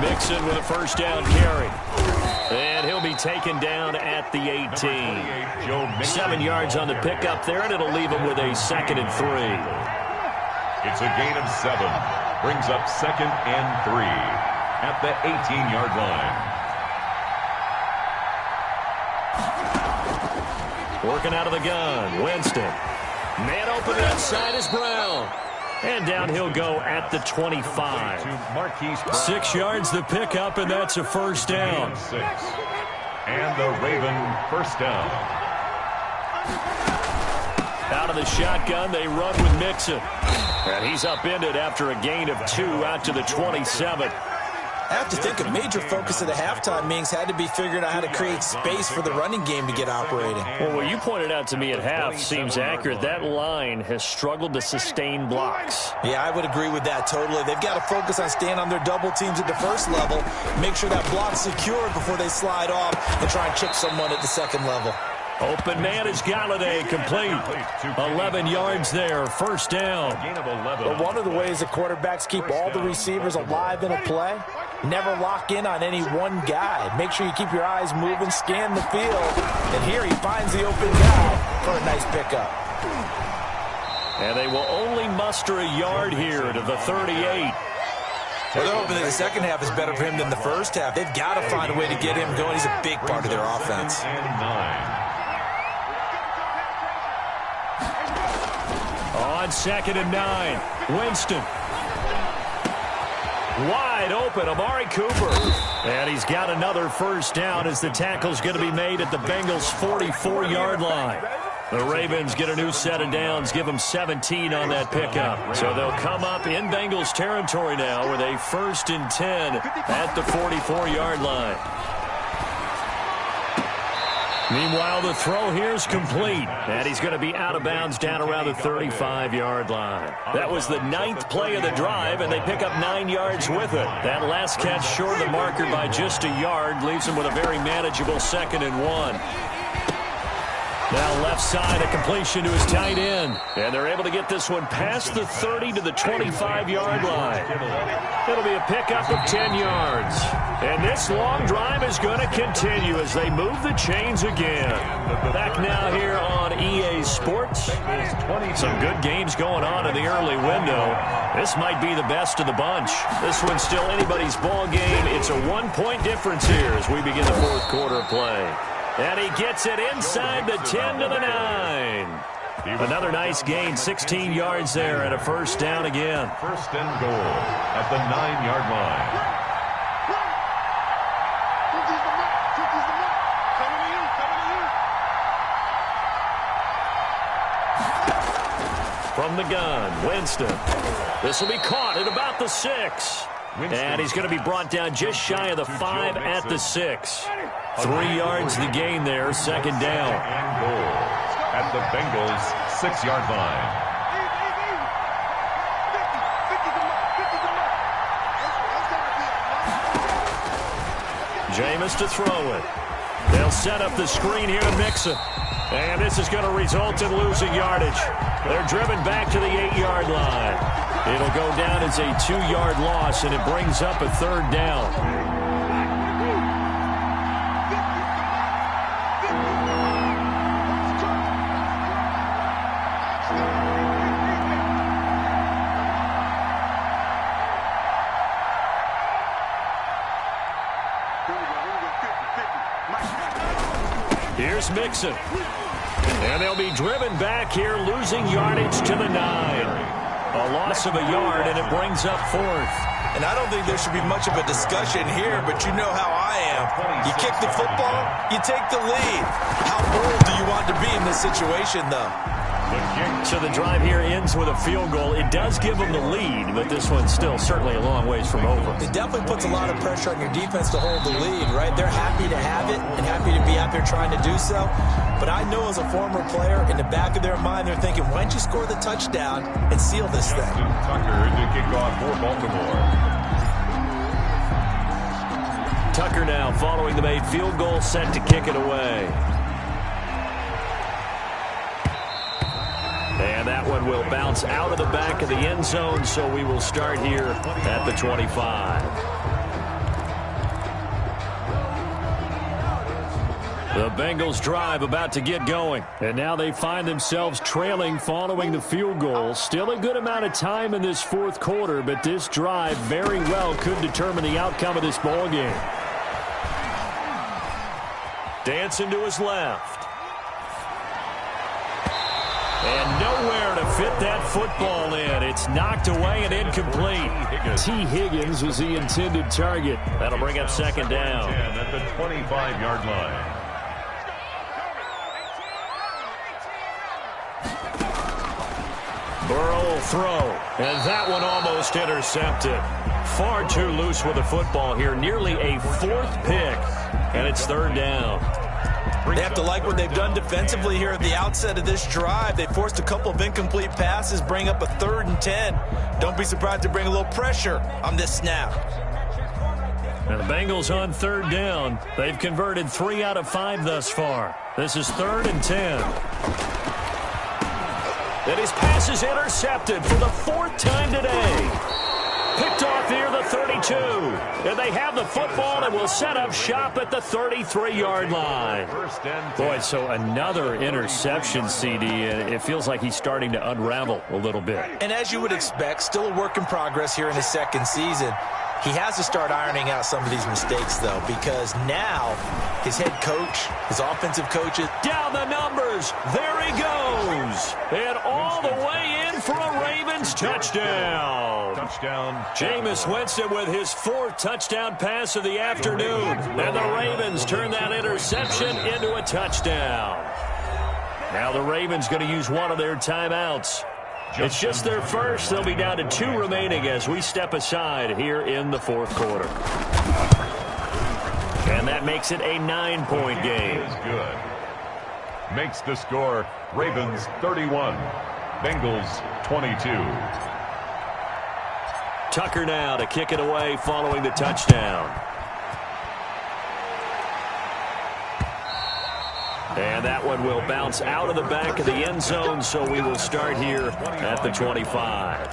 Mixon with a first down carry. And he'll be taken down at the 18. 7 yards on the pickup there, and it'll leave him with a 2nd and 3. It's a gain of 7. Brings up 2nd and 3 at the 18-yard line. Working out of the gun, Winston. Man open outside is Brown. And down he'll go at the 25. 6 yards the pickup, and that's a first down. And the Raven first down. Out of the shotgun, they run with Mixon. And he's upended after a gain of 2 out to the 27. I have to think a major focus of the halftime meetings had to be figuring out how to create space for the running game to get operating. Well, what you pointed out to me at half seems accurate. That line has struggled to sustain blocks. Yeah, I would agree with that totally. They've got to focus on staying on their double teams at the first level, make sure that block's secured before they slide off and try and chip someone at the second level. Open man is Galladay, complete. 11 yards there, first down. But one of the ways that quarterbacks keep all the receivers alive in a play, never lock in on any one guy. Make sure you keep your eyes moving, scan the field. And here he finds the open guy for a nice pickup. And they will only muster a yard here to the 38. Well, they're hoping that the second half is better for him than the first half. They've got to find a way to get him going. He's a big part of their offense. On 2nd and 9, Winston. Wide open, Amari Cooper. And he's got another first down as the tackle's going to be made at the Bengals' 44-yard line. The Ravens get a new set of downs, give them 17 on that pickup. So they'll come up in Bengals territory now with a 1st and 10 at the 44-yard line. Meanwhile, the throw here is complete, and he's going to be out of bounds down around the 35-yard line. That was the 9th play of the drive, and they pick up 9 yards with it. That last catch short of the marker by just a yard leaves him with a very manageable 2nd and 1. Now left side, a completion to his tight end. And they're able to get this one past the 30 to the 25-yard line. It'll be a pickup of 10 yards. And this long drive is going to continue as they move the chains again. Back now here on EA Sports. Some good games going on in the early window. This might be the best of the bunch. This one's still anybody's ball game. It's a 1-point difference here as we begin the fourth quarter of play. And he gets it inside the 10 to the 9. Another nice gain, 16 yards there and a first down again. 1st and goal at the 9-yard line. From the gun, Winston. This will be caught at about the 6. And he's going to be brought down just shy of the 5 at the 6. 3 yards the gain there, second down. And goal at the Bengals' 6-yard line. Jameis to throw it. They'll set up the screen here to Mixon. And this is going to result in losing yardage. They're driven back to the 8-yard line. It'll go down as a 2-yard loss, and it brings up a third down. Here's Mixon. And they'll be driven back here, losing yardage to the 9. A loss of a yard, and it brings up 4th. And I don't think there should be much of a discussion here, but you know how I am. You kick the football, you take the lead. How bold do you want to be in this situation, though? So the drive here ends with a field goal. It does give them the lead, but this one's still certainly a long ways from over. It definitely puts a lot of pressure on your defense to hold the lead, right? They're happy to have it and happy to be out there trying to do so. But I know as a former player, in the back of their mind, they're thinking, why don't you score the touchdown and seal this thing? Tucker to kick off for Baltimore. Tucker now following the made field goal, set to kick it away. And that one will bounce out of the back of the end zone, so we will start here at the 25. The Bengals drive about to get going. And now they find themselves trailing following the field goal. Still a good amount of time in this fourth quarter, but this drive very well could determine the outcome of this ball game. Dancing to his left. And nowhere to fit that football in. It's knocked away and incomplete. T. Higgins was the intended target. That'll bring up second down. At the 25-yard line. Burrow will throw. And that one almost intercepted. Far too loose with the football here. Nearly a 4th pick. And it's third down. They have to like what they've done defensively here at the outset of this drive. They forced a couple of incomplete passes, bring up a 3rd and 10. Don't be surprised to bring a little pressure on this snap. And the Bengals on third down. They've converted 3 out of 5 thus far. This is 3rd and 10. And his pass is intercepted for the 4th time today. Picked off near the 32. And they have the football and will set up shop at the 33-yard line. Boy, so another interception, CD, and it feels like he's starting to unravel a little bit. And as you would expect, still a work in progress here in his second season. He has to start ironing out some of these mistakes, though, because now his head coach, his offensive coaches. Down the numbers. There he goes. And all the way in for a Ravens touchdown. Jameis Winston with his 4th touchdown pass of the afternoon. And the Ravens turn that interception into a touchdown. Now the Ravens going to use one of their timeouts. It's just their first. They'll be down to 2 remaining as we step aside here in the 4th quarter. And that makes it a 9-point game. Is good. Makes the score Ravens 31, Bengals 22. Tucker now to kick it away following the touchdown. And that one will bounce out of the back of the end zone, so we will start here at the 25.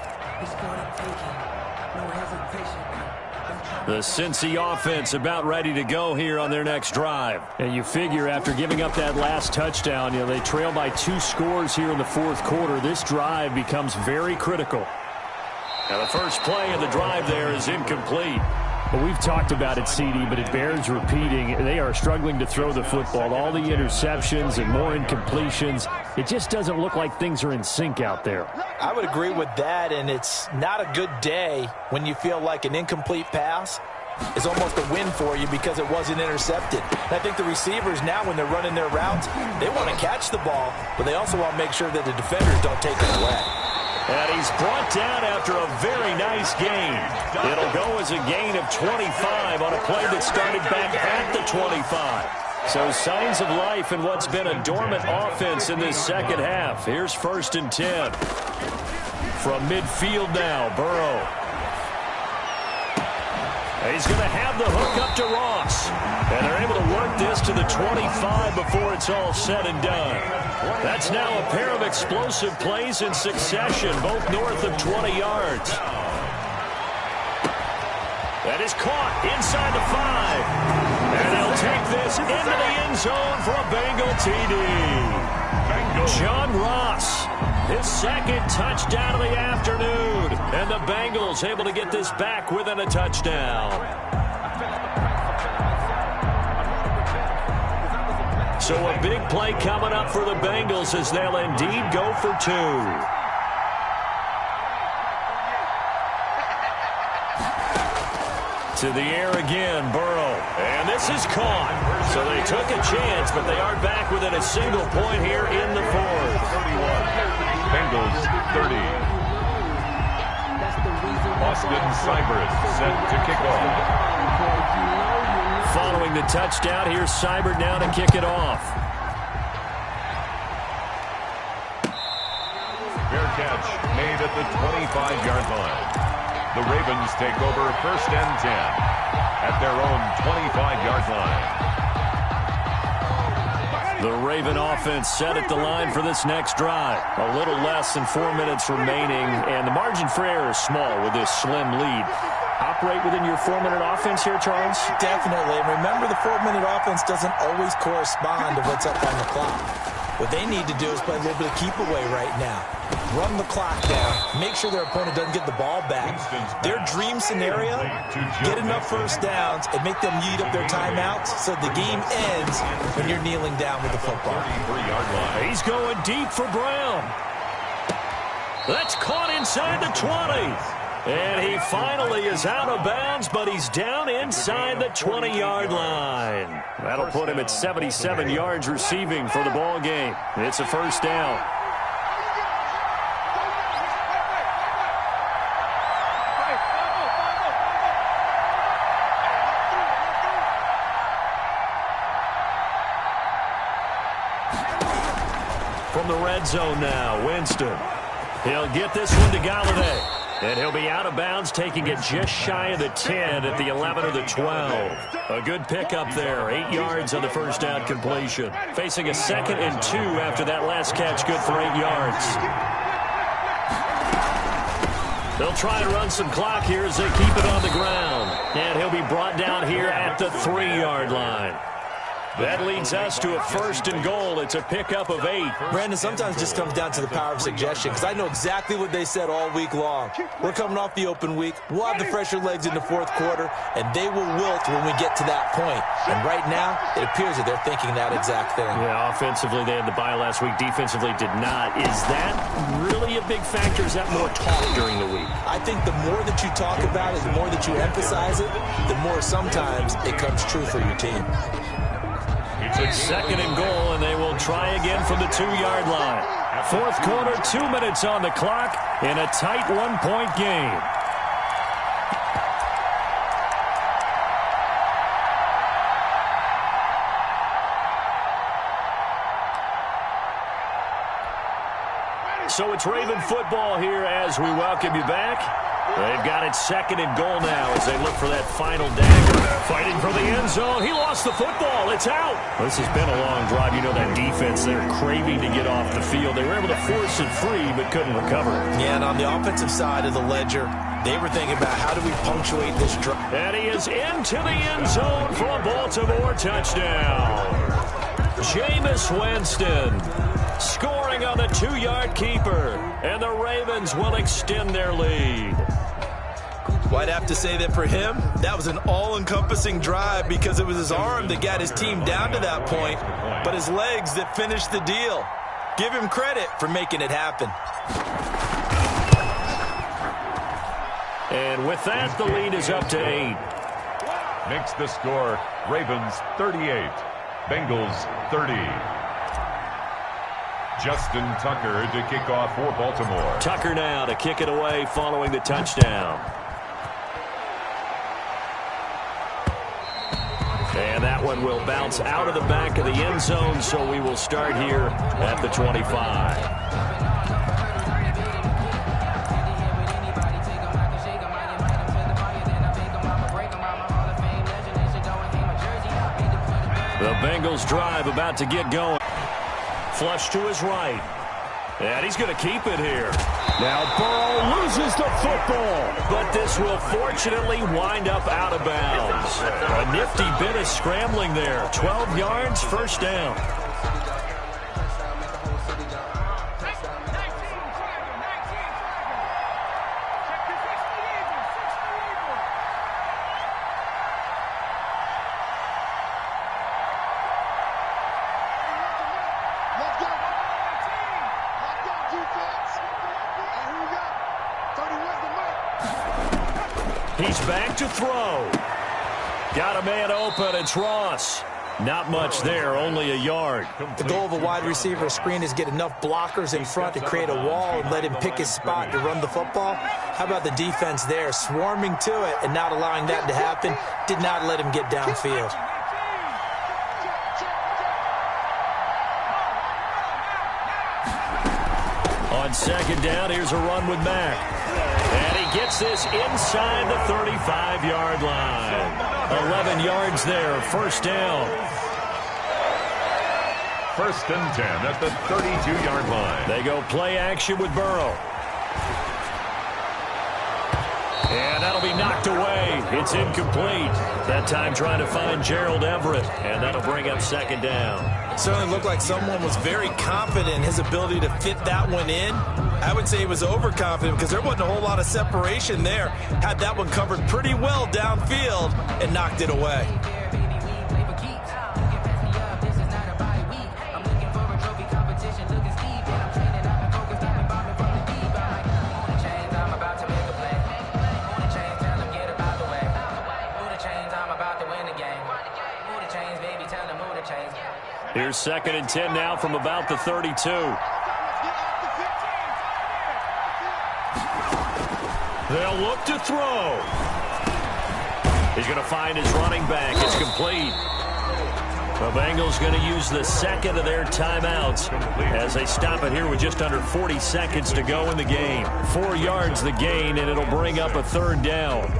The Cincy offense about ready to go here on their next drive. And you figure after giving up that last touchdown, they trail by 2 scores here in the 4th quarter. This drive becomes very critical. Now the first play of the drive there is incomplete. Well, we've talked about it, CD, but it bears repeating. They are struggling to throw the football. All the interceptions and more incompletions. It just doesn't look like things are in sync out there. I would agree with that, and it's not a good day when you feel like an incomplete pass is almost a win for you because it wasn't intercepted. And I think the receivers now, when they're running their routes, they want to catch the ball, but they also want to make sure that the defenders don't take it away. And he's brought down after a very nice gain. It'll go as a gain of 25 on a play that started back at the 25. So signs of life in what's been a dormant offense in this second half. Here's 1st and 10. From midfield now, Burrow. He's going to have the hook up to Ross. And they're able to work this to the 25 before it's all said and done. That's now a pair of explosive plays in succession, both north of 20 yards. That is caught inside the 5. And they'll take this into the end zone for a Bengal TD. John Ross, his second touchdown of the afternoon. And the Bengals able to get this back within a touchdown. So a big play coming up for the Bengals as they'll indeed go for 2. To the air again, Burrow. And this is caught. So they took a chance, but they are back within a single point here in the 4th. 31. Bengals 30. Austin Seibert set to kick off. Following the touchdown, here's Seibert now to kick it off. Fair catch made at the 25-yard line. The Ravens take over 1st and 10 at their own 25-yard line. The Raven offense set at the line for this next drive. A little less than 4 minutes remaining, and the margin for error is small with this slim lead. Operate within your 4-minute offense here, Charles? Definitely. And remember, the 4-minute offense doesn't always correspond to what's up on the clock. What they need to do is play a little bit of keep away right now. Run the clock down. Make sure their opponent doesn't get the ball back. Their dream scenario, get enough first downs and make them eat up their timeouts so the game ends when you're kneeling down with the football. He's going deep for Brown. That's caught inside the 20. And he finally is out of bounds, but he's down inside the 20-yard line. That'll put him at 77 yards receiving for the ball game. It's a 1st down. From the red zone now, Winston. He'll get this one to Galladay. And he'll be out of bounds, taking it just shy of the 10 at the 11 or the 12. A good pickup there. 8 yards on the 1st down completion. Facing a 2nd and 2 after that last catch, good for 8 yards. They'll try to run some clock here as they keep it on the ground. And he'll be brought down here at the 3-yard line. That leads us to a 1st and goal. It's a pickup of 8. Brandon, sometimes it just comes down to the power of suggestion, because I know exactly what they said all week long. We're coming off the open week. We'll have the fresher legs in the 4th quarter, and they will wilt when we get to that point. And right now, it appears that they're thinking that exact thing. Yeah, offensively, they had the bye last week. Defensively, did not. Is that really a big factor? Is that more talk during the week? I think the more that you talk about it, the more that you emphasize it, the more sometimes it comes true for your team. It's 2nd and goal, and they will try again from the 2-yard line. 4th quarter, 2 minutes on the clock in a tight 1-point game. So it's Raven football here as we welcome you back. They've got it 2nd and goal now as they look for that final dagger. Fighting for the end zone. He lost the football. It's out. This has been a long drive. You know that defense, they're craving to get off the field. They were able to force it free but couldn't recover. Yeah, and on the offensive side of the ledger, they were thinking about how do we punctuate this drive. And he is into the end zone for a Baltimore touchdown. Jameis Winston scoring on the 2-yard keeper. And the Ravens will extend their lead. Well, I'd have to say that for him, that was an all-encompassing drive because it was his arm that got his team down to that point, but his legs that finished the deal. Give him credit for making it happen. And with that, the lead is up to 8. makes the score Ravens 38, Bengals 30. Justin Tucker to kick off for Baltimore. Tucker now to kick it away following the touchdown. And that one will bounce out of the back of the end zone, so we will start here at the 25. The Bengals drive about to get going. Flush to his right. And he's going to keep it here. Now Burrow loses the football. But this will fortunately wind up out of bounds. A nifty bit of scrambling there. 12 yards, first down. He's back to throw. Got a man open. It's Ross. Not much there, only a yard. The goal of a wide receiver screen is get enough blockers in front to create a wall and let him pick his spot to run the football. How about the defense there, swarming to it and not allowing that to happen? Did not let him get downfield. On second down, here's a run with Mack. And he gets this inside the 35-yard line. 11 yards there, first down. First and 10 at the 32-yard line. They go play action with Burrow. And that'll be knocked away. It's incomplete. That time trying to find Gerald Everett. And that'll bring up second down. Certainly looked like someone was very confident in his ability to fit that one in. I would say he was overconfident because there wasn't a whole lot of separation there. Had that one covered pretty well downfield and knocked it away. Here's second and 10 now from about the 32. They'll look to throw. He's going to find his running back. It's complete. The Bengals going to use the second of their timeouts as they stop it here with just under 40 seconds to go in the game. 4 yards the gain, and it'll bring up a third down.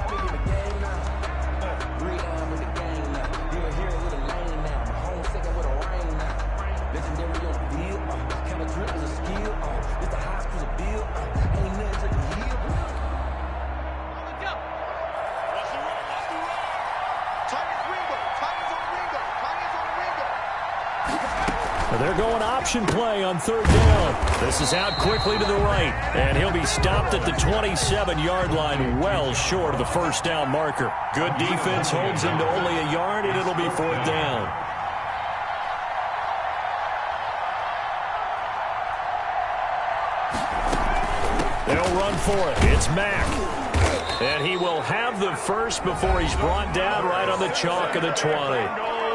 They're going option play on third down. This is out quickly to the right, and he'll be stopped at the 27-yard line, well short of the first down marker. Good defense holds him to only a yard, and it'll be fourth down. They'll run for it. It's Mack. And he will have the first before he's brought down right on the chalk of the 20.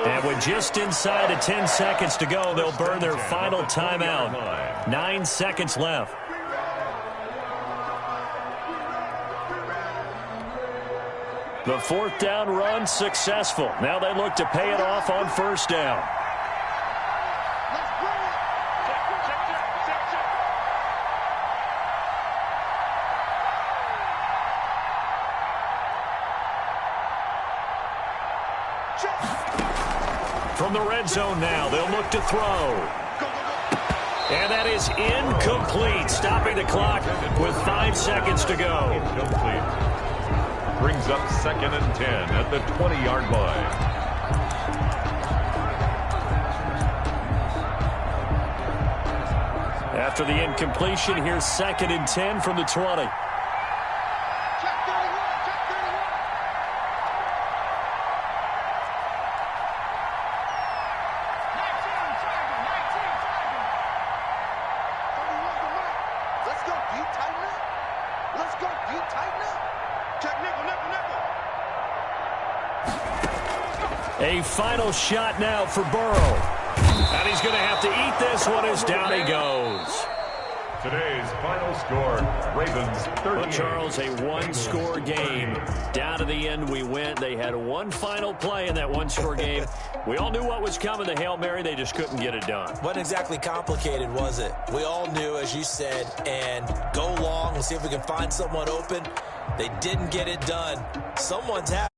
And with just inside of 10 seconds to go, they'll burn their final timeout. 9 seconds left. The fourth down run successful. Now they look to pay it off on first down. From the red zone now, they'll look to throw. And that is incomplete, stopping the clock with 5 seconds to go. Incomplete. Brings up second and 10 at the 20-yard line. After the incompletion, here's second and 10 from the 20. A final shot now for Burrow. And he's going to have to eat this one as down he goes. Today's final score, Ravens 38. Well, Charles, a one-score game. Down to the end we went. They had one final play in that one-score game. We all knew what was coming, the Hail Mary. They just couldn't get it done. Wasn't exactly complicated, was it? We all knew, as you said, and go long and see if we can find someone open. They didn't get it done. Someone's happy.